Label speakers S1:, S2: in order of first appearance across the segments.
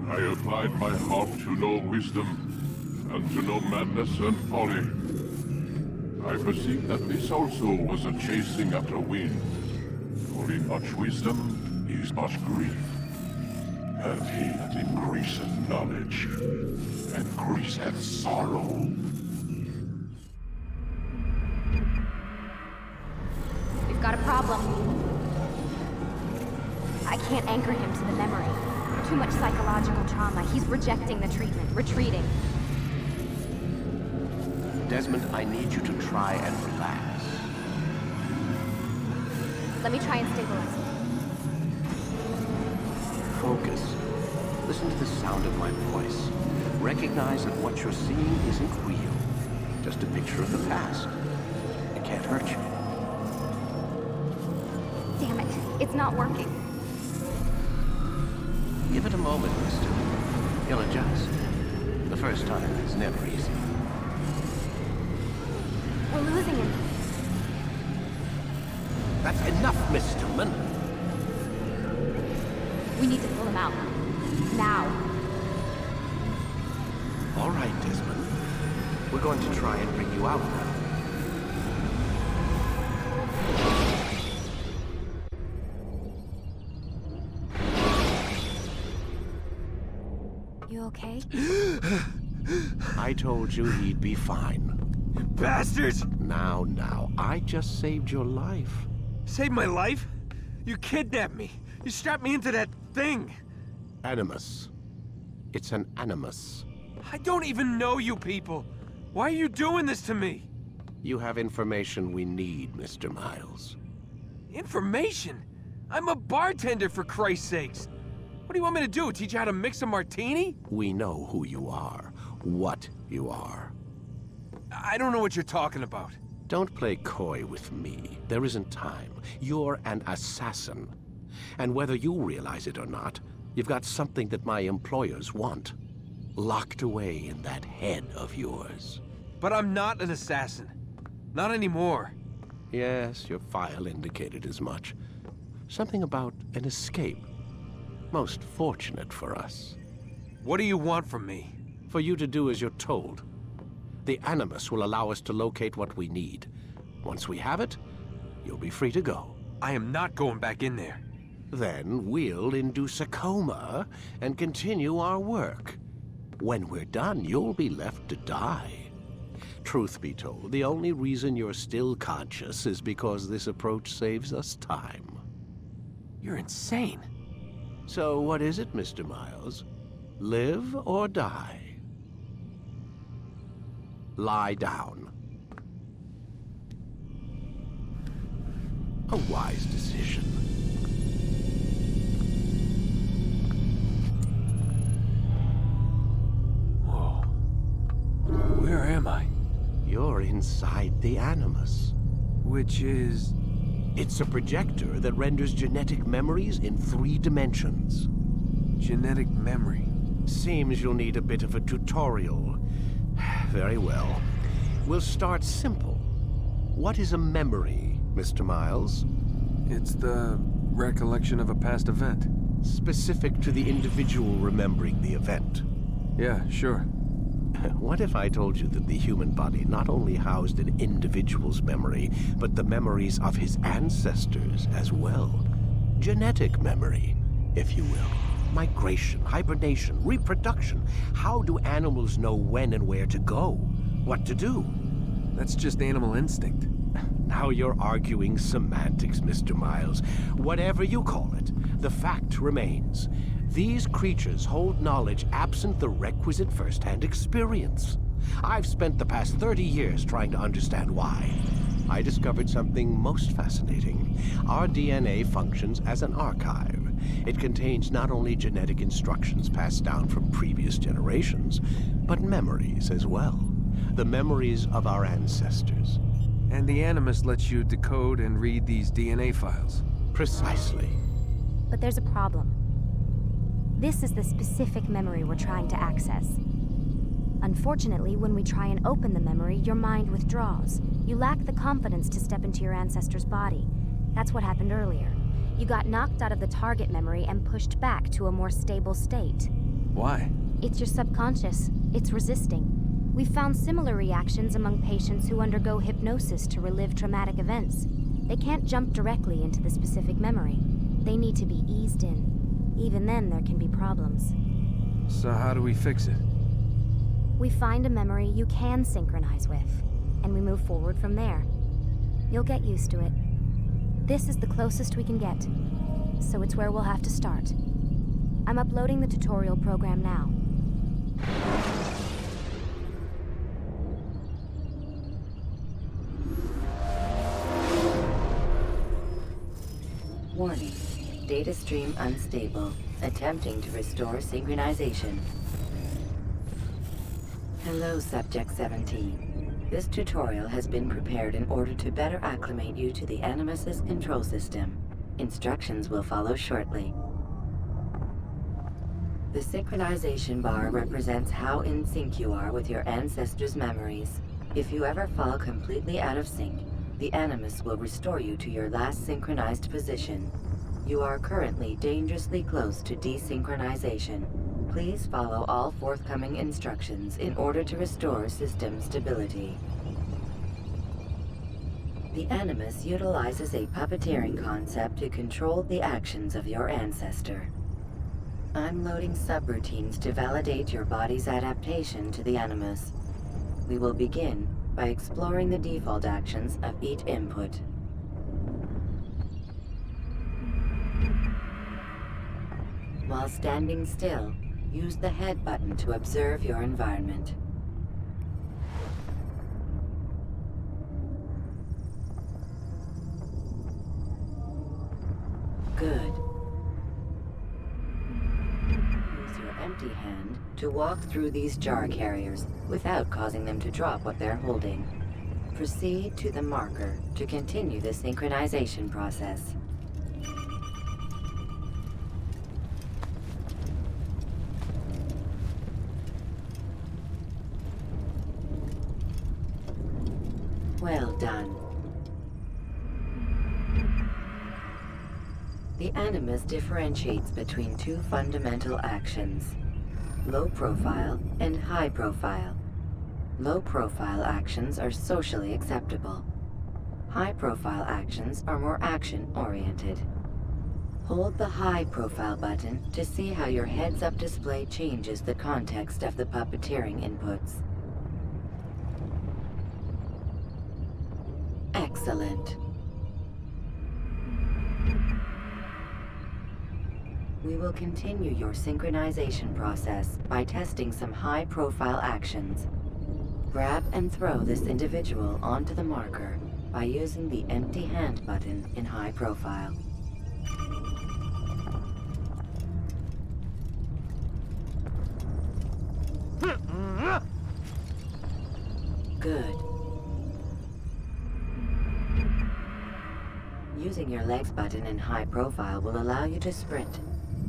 S1: I applied my heart to know wisdom, and to know madness and folly. I perceived that this also was a chasing after wind. For in much wisdom is much grief. And he that increaseth knowledge, increaseth sorrow.
S2: We've got a problem. I can't anchor him to the memory. Too much psychological trauma. He's rejecting the treatment, retreating.
S3: Desmond, I need you to try and relax.
S2: Let me try and stabilize him.
S3: Focus. Listen to the sound of my voice. Recognize that what you're seeing isn't real. Just a picture of the past. It can't hurt you.
S2: Damn it, it's not working.
S3: Give it a moment, mister. He'll adjust. The first time is never easy.
S2: We're losing him.
S3: That's enough, Miss Stillman.
S2: We need to pull him out. Now.
S3: All right, Desmond. We're going to try and bring you out now.
S2: You okay?
S3: I told you he'd be fine.
S4: Bastards!
S3: Now, I just saved your life.
S4: Saved my life? You kidnapped me. You strapped me into that thing.
S3: Animus. It's an animus.
S4: I don't even know you people. Why are you doing this to me?
S3: You have information we need, Mr. Miles.
S4: Information? I'm a bartender, for Christ's sakes. What do you want me to do? Teach you how to mix a martini?
S3: We know who you are, what you are.
S4: I don't know what you're talking about.
S3: Don't play coy with me. There isn't time. You're an assassin. And whether you realize it or not, you've got something that my employers want. Locked away in that head of yours.
S4: But I'm not an assassin. Not anymore.
S3: Yes, your file indicated as much. Something about an escape. Most fortunate for us.
S4: What do you want from me?
S3: For you to do as you're told. The Animus will allow us to locate what we need. Once we have it, you'll be free to go.
S4: I am not going back in there.
S3: Then we'll induce a coma and continue our work. When we're done, you'll be left to die. Truth be told, the only reason you're still conscious is because this approach saves us time.
S4: You're insane.
S3: So what is it, Mr. Miles? Live or die? Lie down. A wise decision.
S4: Whoa. Where am I?
S3: You're inside the Animus.
S4: Which is...
S3: It's a projector that renders genetic memories in 3 dimensions.
S4: genetic memory.
S3: Seems you'll need a bit of a tutorial. Very well. We'll start simple. What is a memory, Mr. Miles?
S4: It's the recollection of a past event.
S3: Specific to the individual remembering the event.
S4: Yeah, sure.
S3: What if I told you that the human body not only housed an individual's memory, but the memories of his ancestors as well? Genetic memory, if you will. Migration, hibernation, reproduction. How do animals know when and where to go? What to do?
S4: That's just animal instinct.
S3: Now you're arguing semantics, Mr. Miles. Whatever you call it, the fact remains. These creatures hold knowledge absent the requisite first-hand experience. I've spent the past 30 years trying to understand why. I discovered something most fascinating. Our DNA functions as an archive. It contains not only genetic instructions passed down from previous generations, but memories as well. The memories of our ancestors.
S4: And the Animus lets you decode and read these DNA files.
S3: Precisely.
S2: But there's a problem. This is the specific memory we're trying to access. Unfortunately, when we try and open the memory, your mind withdraws. You lack the confidence to step into your ancestor's body. That's what happened earlier. You got knocked out of the target memory and pushed back to a more stable state.
S4: Why?
S2: It's your subconscious. It's resisting. We've found similar reactions among patients who undergo hypnosis to relive traumatic events. They can't jump directly into the specific memory. They need to be eased in. Even then, there can be problems.
S4: So how do we fix it?
S2: We find a memory you can synchronize with, and we move forward from there. You'll get used to it. This is the closest we can get, so it's where we'll have to start. I'm uploading the tutorial program now.
S5: Warning. Data stream unstable. Attempting to restore synchronization. Hello, Subject 17. This tutorial has been prepared in order to better acclimate you to the Animus's control system. Instructions will follow shortly. The synchronization bar represents how in sync you are with your ancestors' memories. If you ever fall completely out of sync, the Animus will restore you to your last synchronized position. You are currently dangerously close to desynchronization. Please follow all forthcoming instructions in order to restore system stability. The Animus utilizes a puppeteering concept to control the actions of your ancestor. I'm loading subroutines to validate your body's adaptation to the Animus. We will begin by exploring the default actions of each input. While standing still, use the head button to observe your environment. Good. Use your empty hand to walk through these jar carriers without causing them to drop what they're holding. Proceed to the marker to continue the synchronization process. Well done. The Animus differentiates between two fundamental actions: low profile and high profile. Low profile actions are socially acceptable. High profile actions are more action-oriented. Hold the high profile button to see how your heads-up display changes the context of the puppeteering inputs. Excellent. We will continue your synchronization process by testing some high-profile actions. Grab and throw this individual onto the marker by using the empty hand button in high profile. Good. Using your legs button in high profile will allow you to sprint.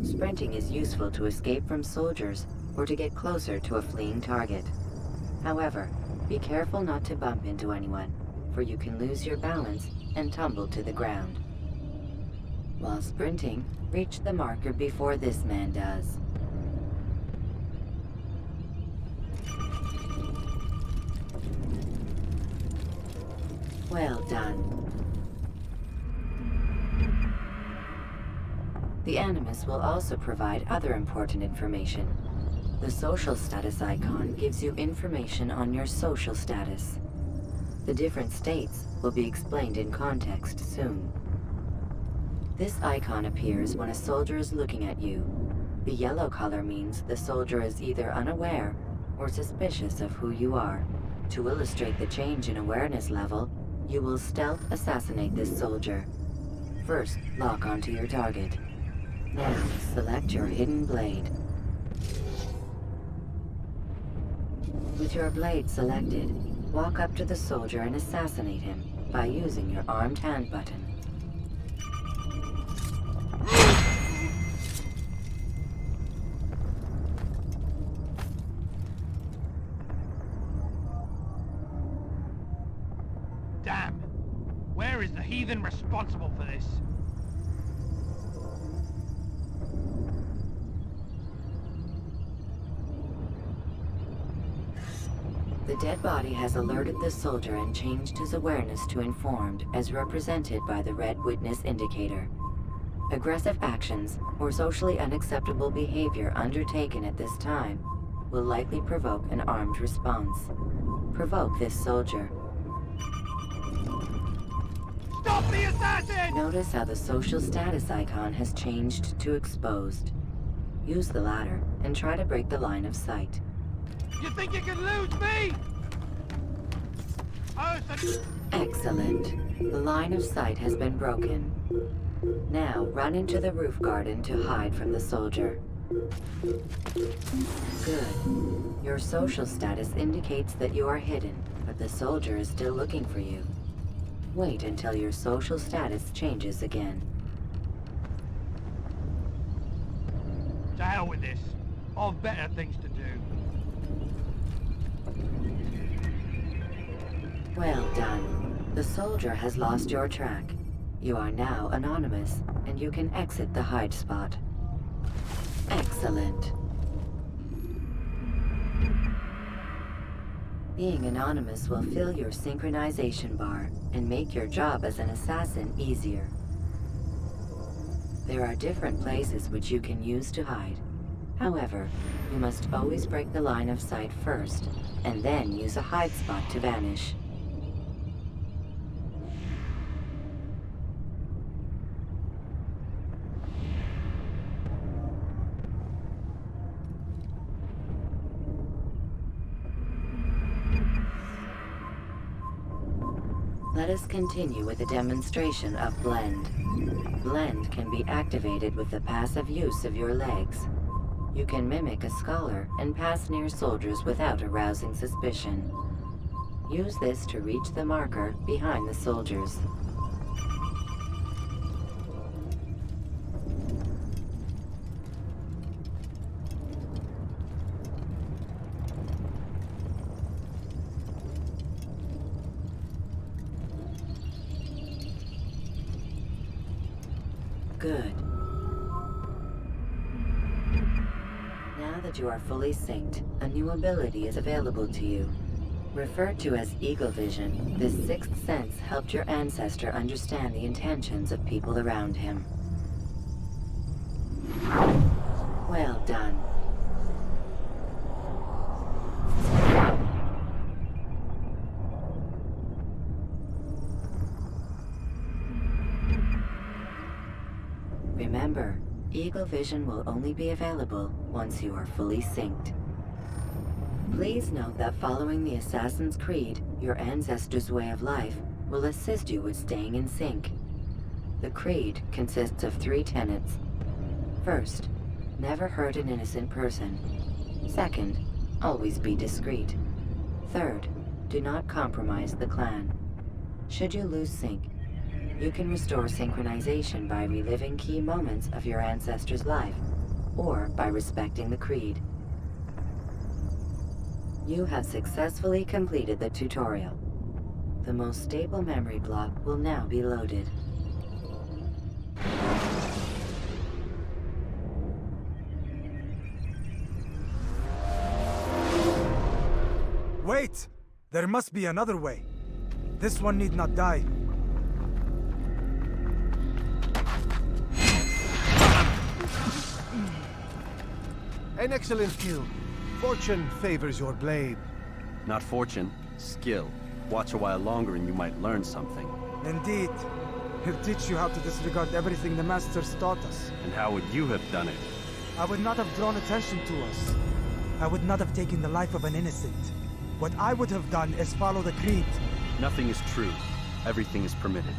S5: Sprinting is useful to escape from soldiers or to get closer to a fleeing target. However, be careful not to bump into anyone, for you can lose your balance and tumble to the ground. While sprinting, reach the marker before this man does. Well done. The Animus will also provide other important information. The social status icon gives you information on your social status. The different states will be explained in context soon. This icon appears when a soldier is looking at you. The yellow color means the soldier is either unaware or suspicious of who you are. To illustrate the change in awareness level, you will stealth assassinate this soldier. First, lock onto your target. Now, select your hidden blade. With your blade selected, walk up to the soldier and assassinate him by using your armed hand button.
S6: Damn! Where is the heathen responsible for this?
S5: The dead body has alerted the soldier and changed his awareness to informed, as represented by the red witness indicator. Aggressive actions or socially unacceptable behavior undertaken at this time will likely provoke an armed response. Provoke this soldier.
S6: Stop the assassin!
S5: Notice how the social status icon has changed to exposed. Use the ladder and try to break the line of sight.
S6: You think you can lose me?
S5: Excellent. The line of sight has been broken. Now run into the roof garden to hide from the soldier. Good. Your social status indicates that you are hidden, but the soldier is still looking for you. Wait until your social status changes again.
S6: To hell with this. I've better things to do.
S5: Well done. The soldier has lost your track. You are now anonymous, and you can exit the hide spot. Excellent. Being anonymous will fill your synchronization bar and make your job as an assassin easier. There are different places which you can use to hide. However, you must always break the line of sight first, and then use a hide spot to vanish. Let us continue with a demonstration of Blend. Blend can be activated with the passive use of your legs. You can mimic a scholar and pass near soldiers without arousing suspicion. Use this to reach the marker behind the soldiers. Good. Now that you are fully synced, a new ability is available to you. Referred to as Eagle Vision, this sixth sense helped your ancestor understand the intentions of people around him. Well done. Remember, Eagle Vision will only be available once you are fully synced. Please note that following the Assassin's Creed, your ancestors' way of life, will assist you with staying in sync. The Creed consists of 3 tenets. First, never hurt an innocent person. Second, always be discreet. Third, do not compromise the clan. Should you lose sync, you can restore synchronization by reliving key moments of your ancestor's life, or by respecting the Creed. You have successfully completed the tutorial. The most stable memory block will now be loaded.
S7: Wait! There must be another way. This one need not die.
S3: An excellent kill. Fortune favors your blade.
S8: Not fortune, skill. Watch a while longer and you might learn something.
S7: Indeed. He'll teach you how to disregard everything the Masters taught us.
S8: And how would you have done it?
S7: I would not have drawn attention to us. I would not have taken the life of an innocent. What I would have done is follow the Creed.
S8: Nothing is true. Everything is permitted.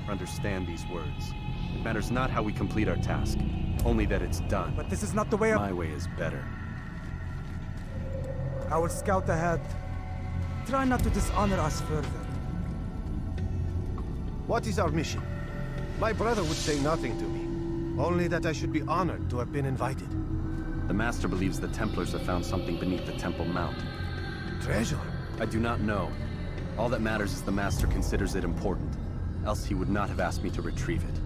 S8: Understand these words. It matters not how we complete our task, only that it's done.
S7: But this is not the way of...
S8: My way is better.
S7: I will scout ahead. Try not to dishonor us further.
S3: What is our mission? My brother would say nothing to me. Only that I should be honored to have been invited.
S8: The Master believes the Templars have found something beneath the Temple Mount.
S3: Treasure?
S8: I do not know. All that matters is the Master considers it important. Else he would not have asked me to retrieve it.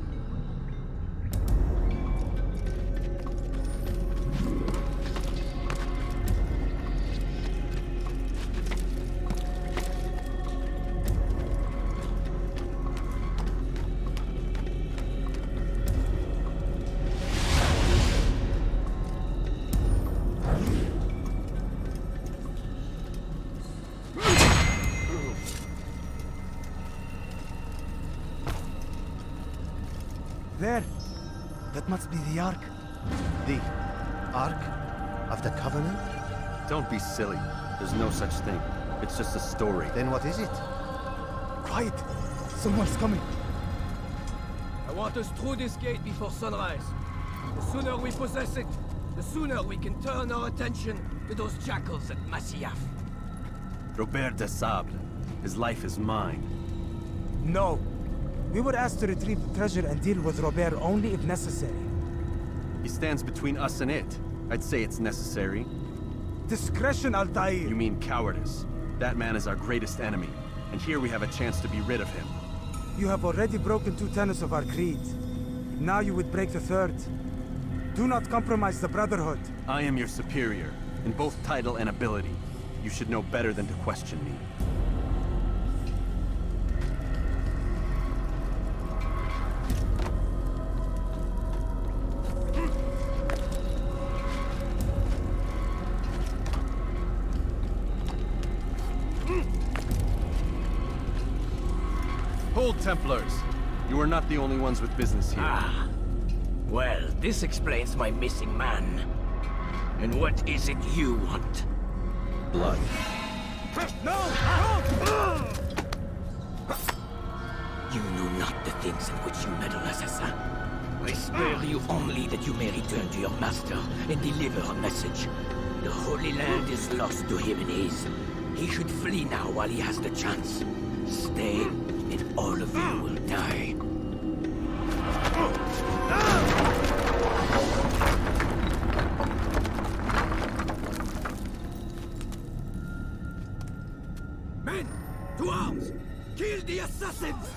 S7: That must be the Ark.
S9: The Ark of the Covenant?
S8: Don't be silly. There's no such thing. It's just a story.
S9: Then what is it?
S7: Quiet! Someone's coming.
S10: I want us through this gate before sunrise. The sooner we possess it, the sooner we can turn our attention to those jackals at Masyaf.
S8: Robert de Sable. His life is mine.
S7: No. We were asked to retrieve the treasure and deal with Robert only if necessary.
S8: He stands between us and it. I'd say it's necessary.
S7: Discretion, Altair!
S8: You mean cowardice. That man is our greatest enemy, and here we have a chance to be rid of him.
S7: You have already broken 2 tenets of our creed. Now you would break the 3rd. Do not compromise the Brotherhood.
S8: I am your superior, in both title and ability. You should know better than to question me. Hold, Templars! You are not the only ones with business here.
S10: Ah. Well, this explains my missing man. And what is it you want?
S8: Blood.
S7: No!
S10: You know not the things in which you meddle, assassin. I spare you only that you may return to your master and deliver a message. The Holy Land is lost to him and his. He should flee now while he has the chance. Stay, and all of you will die. Men, to arms! Kill the assassins!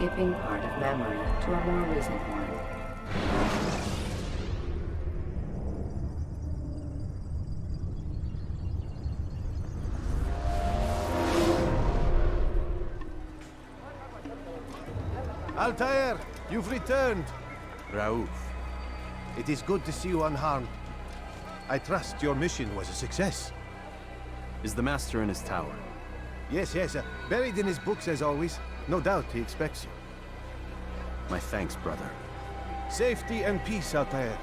S5: Skipping part of memory to a more recent one.
S9: Altair, you've returned.
S8: Raouf.
S9: It is good to see you unharmed. I trust your mission was a success.
S8: Is the Master in his tower?
S9: Yes, buried in his books as always. No doubt he expects you.
S8: My thanks, brother.
S9: Safety and peace, Altair.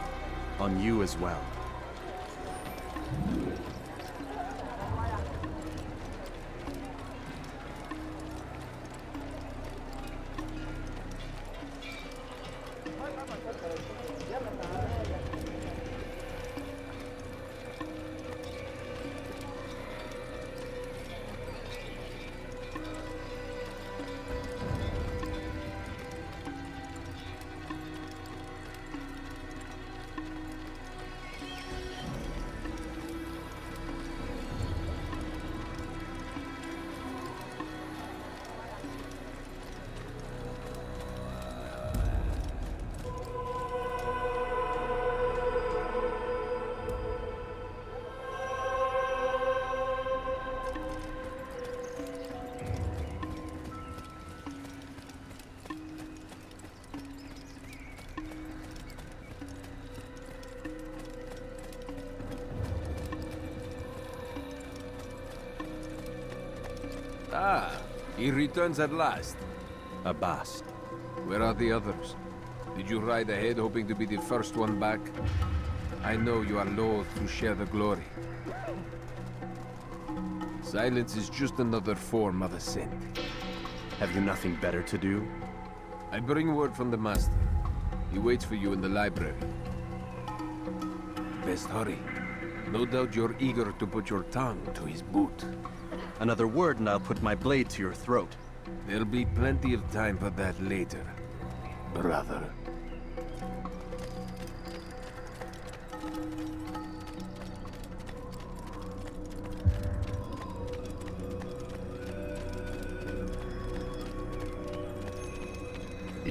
S8: On you as well.
S4: Ah, he returns at last.
S8: Abbas.
S4: Where are the others? Did you ride ahead hoping to be the first one back? I know you are loath to share the glory. Silence is just another form of assent.
S8: Have you nothing better to do?
S4: I bring word from the Master. He waits for you in the library. Best hurry. No doubt you're eager to put your tongue to his boot.
S8: Another word and I'll put my blade to your throat.
S4: There'll be plenty of time for that later, brother.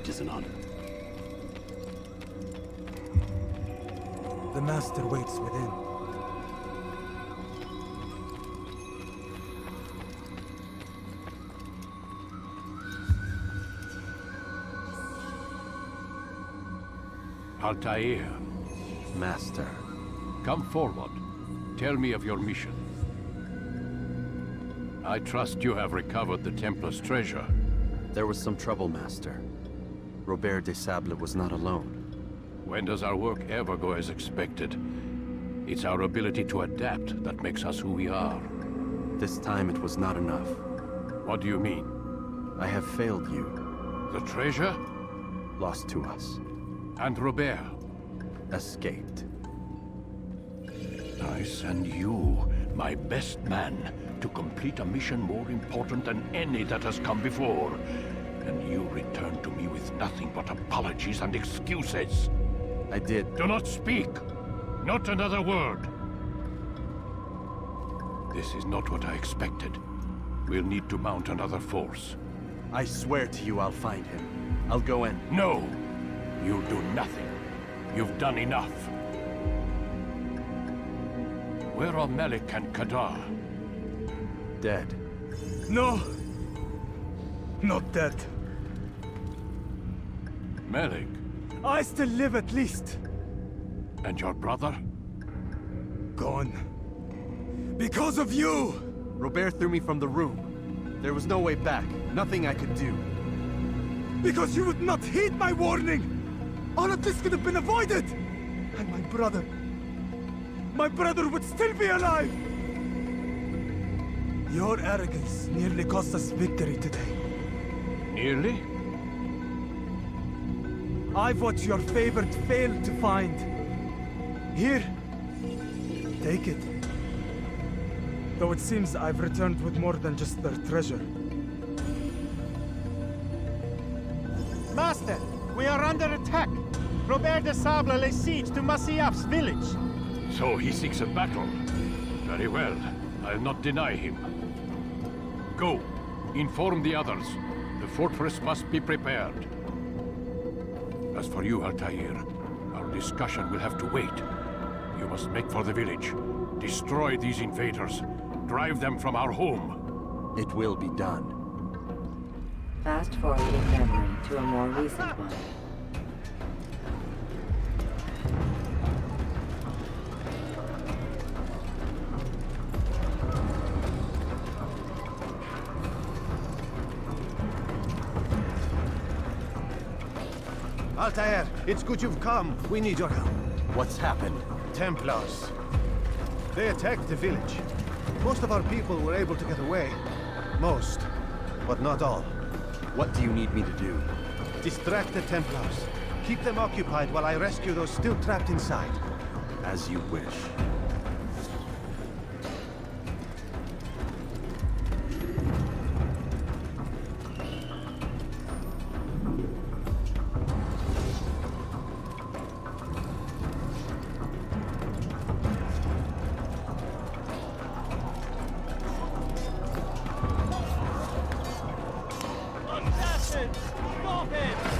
S11: It is an honor.
S7: The Master waits within.
S3: Altair,
S8: Master.
S3: come forward. Tell me of your mission. I trust you have recovered the Templars' treasure.
S8: There was some trouble, Master. Robert de Sable was not alone.
S3: When does our work ever go as expected? It's our ability to adapt that makes us who we are.
S8: This time it was not enough.
S3: What do you mean?
S8: I have failed you.
S3: The treasure?
S8: Lost to us.
S3: And Robert?
S8: Escaped.
S3: I send you, my best man, to complete a mission more important than any that has come before. And you return to me with nothing but apologies and excuses.
S8: I did.
S3: Do not speak! Not another word! This is not what I expected. We'll need to mount another force.
S8: I swear to you I'll find him. I'll go in.
S3: No! You'll do nothing. You've done enough. Where are Malik and Kadar?
S8: Dead.
S7: No! Not dead.
S3: Malik?
S7: I still live at least.
S3: And your brother?
S7: Gone. Because of you!
S8: Robert threw me from the room. There was no way back. Nothing I could do.
S7: Because you would not heed my warning! All of this could have been avoided! And my brother would still be alive! Your arrogance nearly cost us victory today.
S3: Nearly?
S7: I've what your favored failed to find. Here, take it. Though it seems I've returned with more than just their treasure.
S12: Master, we are under attack. Robert de Sable lays siege to Masyaf's village.
S3: So he seeks a battle. Very well. I'll not deny him. Go. Inform the others. The fortress must be prepared. As for you, Altair, our discussion will have to wait. You must make for the village. Destroy these invaders. Drive them from our home.
S8: It will be done.
S5: Fast forwarding memory to a more recent one.
S9: Altair, it's good you've come. We need your help.
S8: What's happened?
S9: Templars. They attacked the village. Most of our people were able to get away. Most, but not all.
S8: What do you need me to do?
S9: Distract the Templars. Keep them occupied while I rescue those still trapped inside.
S8: As you wish.
S12: Stop him!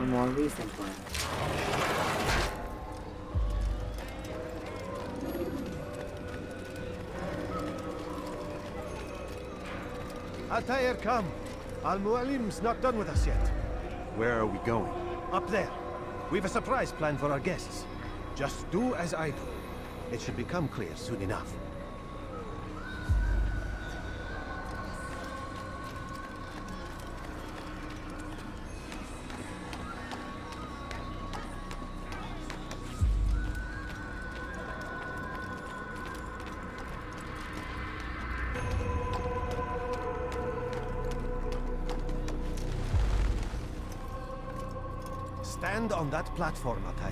S5: a more recent one.
S9: Altair, come. Al-Mualim's not done with us yet.
S8: Where are we going?
S9: Up there. We've a surprise plan for our guests. Just do as I do. It should become clear soon enough. Stand on that platform, Altair.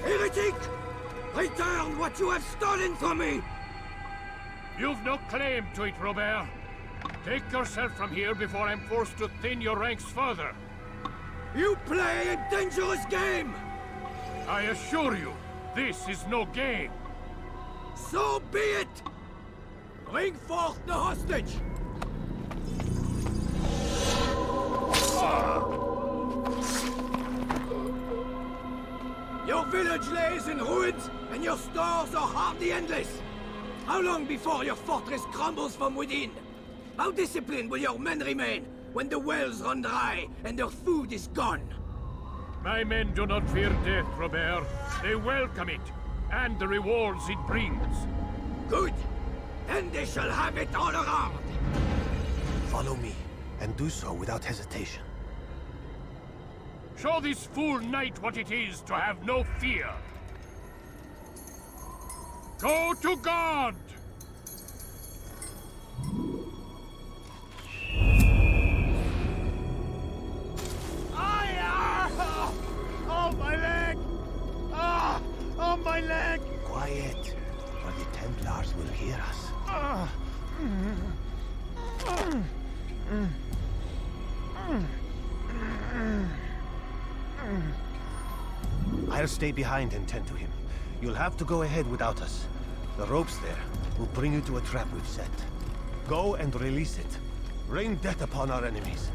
S10: Heretic! Return what you have stolen from me!
S11: You've no claim to it, Robert. Take yourself from here before I'm forced to thin your ranks further.
S10: You play a dangerous game!
S11: I assure you, this is no game.
S10: So be it! Bring forth the hostage! Your village lays in ruins, and your stores are hardly endless. How long before your fortress crumbles from within? How disciplined will your men remain when the wells run dry and their food is gone?
S11: My men do not fear death, Robert. They welcome it, and the rewards it brings.
S10: Good. Then they shall have it all around.
S9: Follow me, and do so without hesitation.
S11: Show this fool knight what it is to have no fear. Go to God!
S12: Oh, my leg! Ah! Oh, my leg!
S9: Quiet, or the Templars will hear us. I'll stay behind and tend to him. You'll have to go ahead without us. The ropes there will bring you to a trap we've set. Go and release it. Rain death upon our enemies.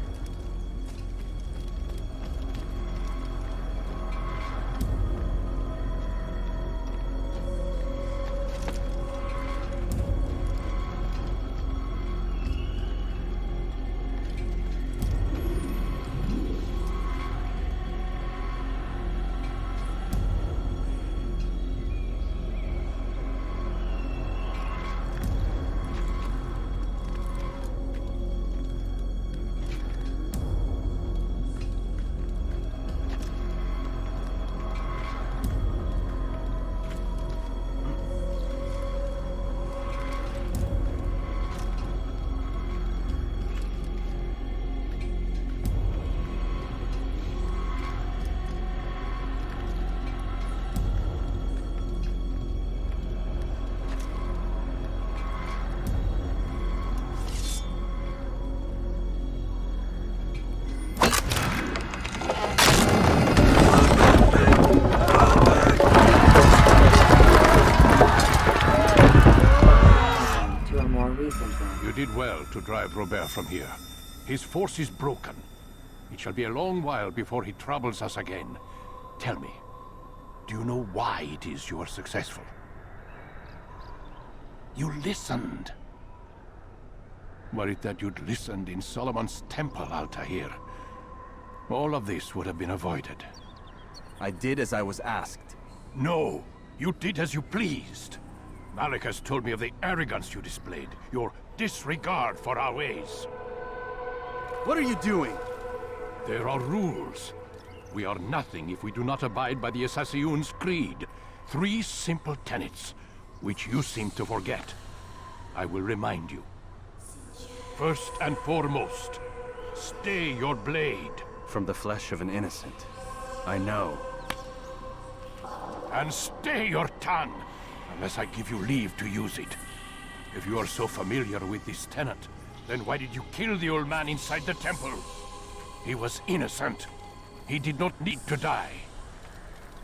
S1: You did well to drive Robert from here. His force is broken. It shall be a long while before he troubles us again. Tell me, do you know why it is you are successful? You listened. Were it that you'd listened in Solomon's temple, Altair, all of this would have been avoided.
S8: I did as I was asked.
S1: No, you did as you pleased. Malik has told me of the arrogance you displayed, your disregard for our ways.
S8: What are you doing?
S1: There are rules. We are nothing if we do not abide by the Assassin's creed. 3 simple tenets, which you seem to forget. I will remind you. First and foremost, stay your blade.
S8: From the flesh of an innocent. I know.
S1: And stay your tongue, unless I give you leave to use it. If you are so familiar with this tenet, then why did you kill the old man inside the temple? He was innocent. He did not need to die.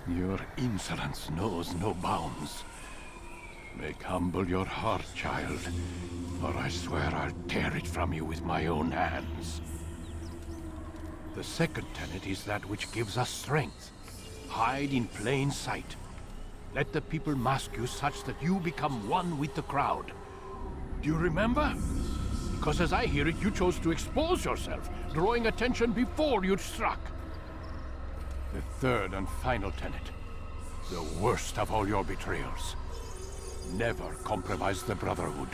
S1: Your insolence knows no bounds. Make humble your heart, child, or I swear I'll tear it from you with my own hands.
S3: The second tenet is that which gives us strength. Hide in plain sight. Let the people mask you such that you become one with the crowd. Do you remember? Because as I hear it, you chose to expose yourself, drawing attention before you'd struck. The third and final tenet. The worst of all your betrayals. Never compromise the Brotherhood.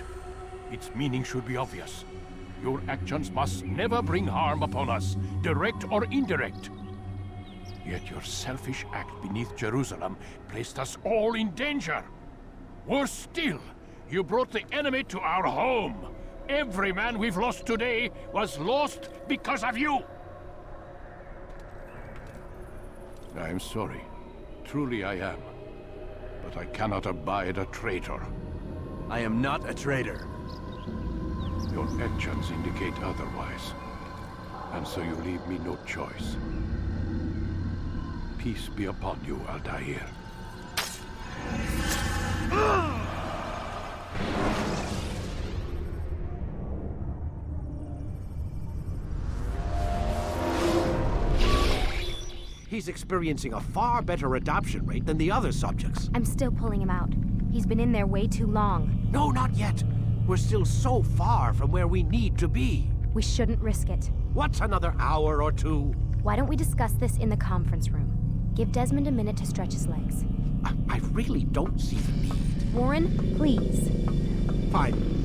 S3: Its meaning should be obvious. Your actions must never bring harm upon us, direct or indirect. Yet your selfish act beneath Jerusalem placed us all in danger. Worse still, you brought the enemy to our home. Every man we've lost today was lost because of you. I am sorry. Truly I am. But I cannot abide a traitor.
S8: I am not a traitor.
S3: Your actions indicate otherwise. And so you leave me no choice. Peace be upon you, Altair. He's experiencing a far better adoption rate than the other subjects.
S2: I'm still pulling him out. He's been in there way too long.
S3: No, not yet. We're still so far from where we need to be.
S2: We shouldn't risk it.
S3: What's another hour or two?
S2: Why don't we discuss this in the conference room? Give Desmond a minute to stretch his legs.
S3: I really don't see the need.
S2: Warren, please.
S3: Fine.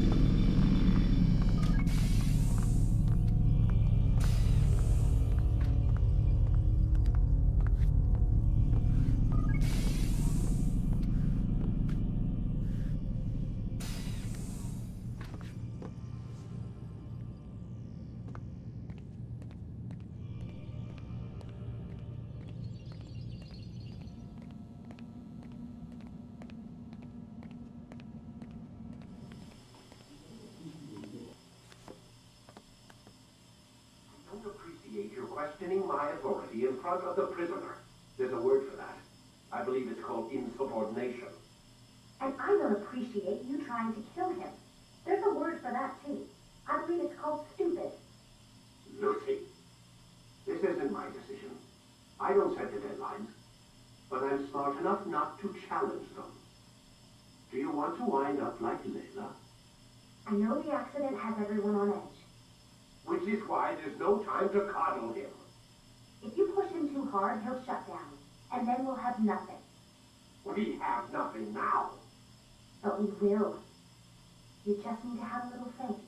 S13: You're questioning my authority in front of the prisoner. There's a word for that. I believe it's called insubordination.
S14: And I don't appreciate you trying to kill him. There's a word for that, too. I believe it's called stupid.
S13: Lucy, this isn't my decision. I don't set the deadlines. But I'm smart enough not to challenge them. Do you want to wind up like Layla?
S14: I know the accident has everyone on edge.
S13: Which is why there's no time to coddle him.
S14: If you push him too hard, he'll shut down. And then we'll have nothing.
S13: We have nothing now.
S14: But we will. You just need to have a little faith.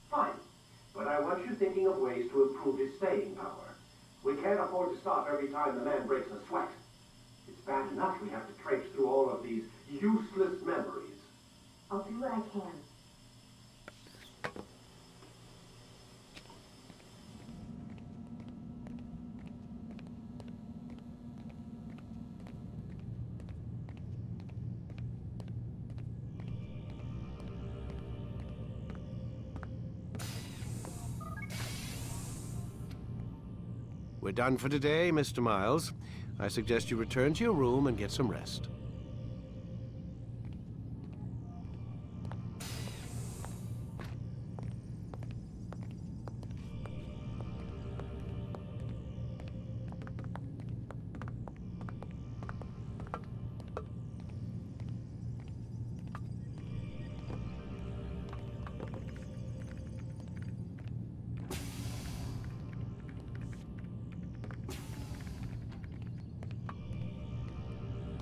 S13: Fine. But I want you thinking of ways to improve his staying power. We can't afford to stop every time the man breaks a sweat. It's bad enough we have to traipse through all of these useless memories.
S14: I'll do what I can.
S3: We're done for today, Mr. Miles. I suggest you return to your room and get some rest.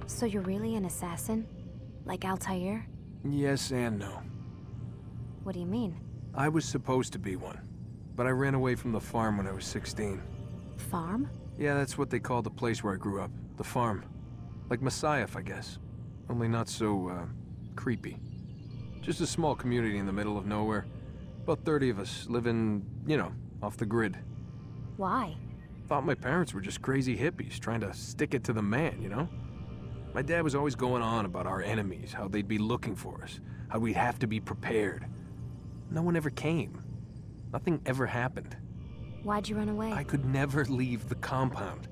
S2: So you're really an assassin? Like Altair?
S4: Yes and no.
S2: What do you mean?
S4: I was supposed to be one, but I ran away from the farm when I was 16.
S2: Farm?
S4: Yeah, that's what they called the place where I grew up. The farm. Like Masyaf, I guess. Only not so, creepy. Just a small community in the middle of nowhere. About 30 of us living, you know, off the grid.
S2: Why?
S4: Thought my parents were just crazy hippies trying to stick it to the man, you know? My dad was always going on about our enemies, how they'd be looking for us, how we'd have to be prepared. No one ever came. Nothing ever happened.
S2: Why'd you run away?
S4: I could never leave the compound.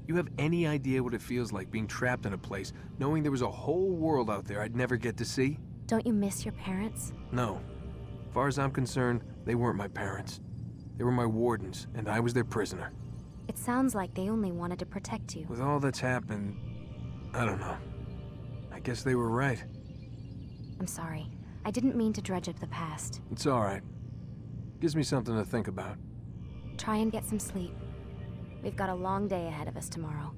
S4: You have any idea what it feels like being trapped in a place, knowing there was a whole world out there I'd never get to see?
S2: Don't you miss your parents?
S4: No. As far as I'm concerned, they weren't my parents. They were my wardens, and I was their prisoner.
S2: It sounds like they only wanted to protect you.
S4: With all that's happened, I don't know. I guess they were right.
S2: I'm sorry. I didn't mean to dredge up the past.
S4: It's all right. Gives me something to think about.
S2: Try and get some sleep. We've got a long day ahead of us tomorrow.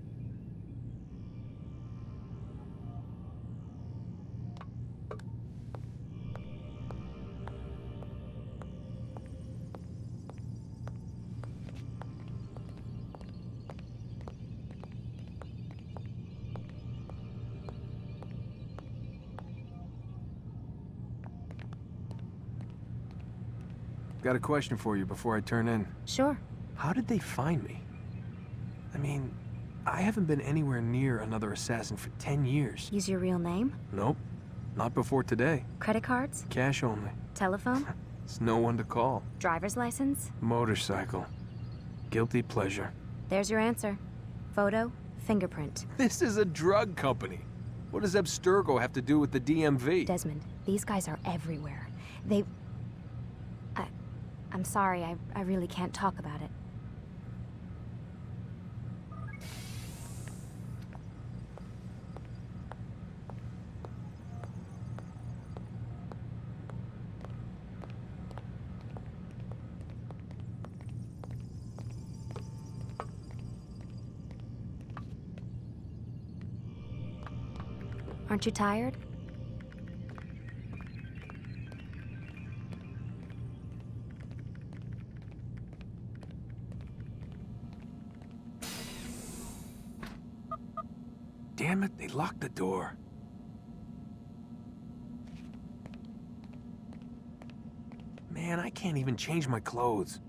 S4: Got a question for you before I turn in.
S2: Sure.
S4: How did they find me? I mean, I haven't been anywhere near another assassin for 10 years.
S2: Use your real name?
S4: Nope. Not before today.
S2: Credit cards?
S4: Cash only.
S2: Telephone?
S4: There's no one to call.
S2: Driver's license?
S4: Motorcycle. Guilty pleasure.
S2: There's your answer. Photo, fingerprint.
S4: This is a drug company. What does Abstergo have to do with the DMV?
S2: Desmond, these guys are everywhere. I'm sorry, I really can't talk about it. Aren't you tired?
S4: Damn it, they locked the door. Man, I can't even change my clothes.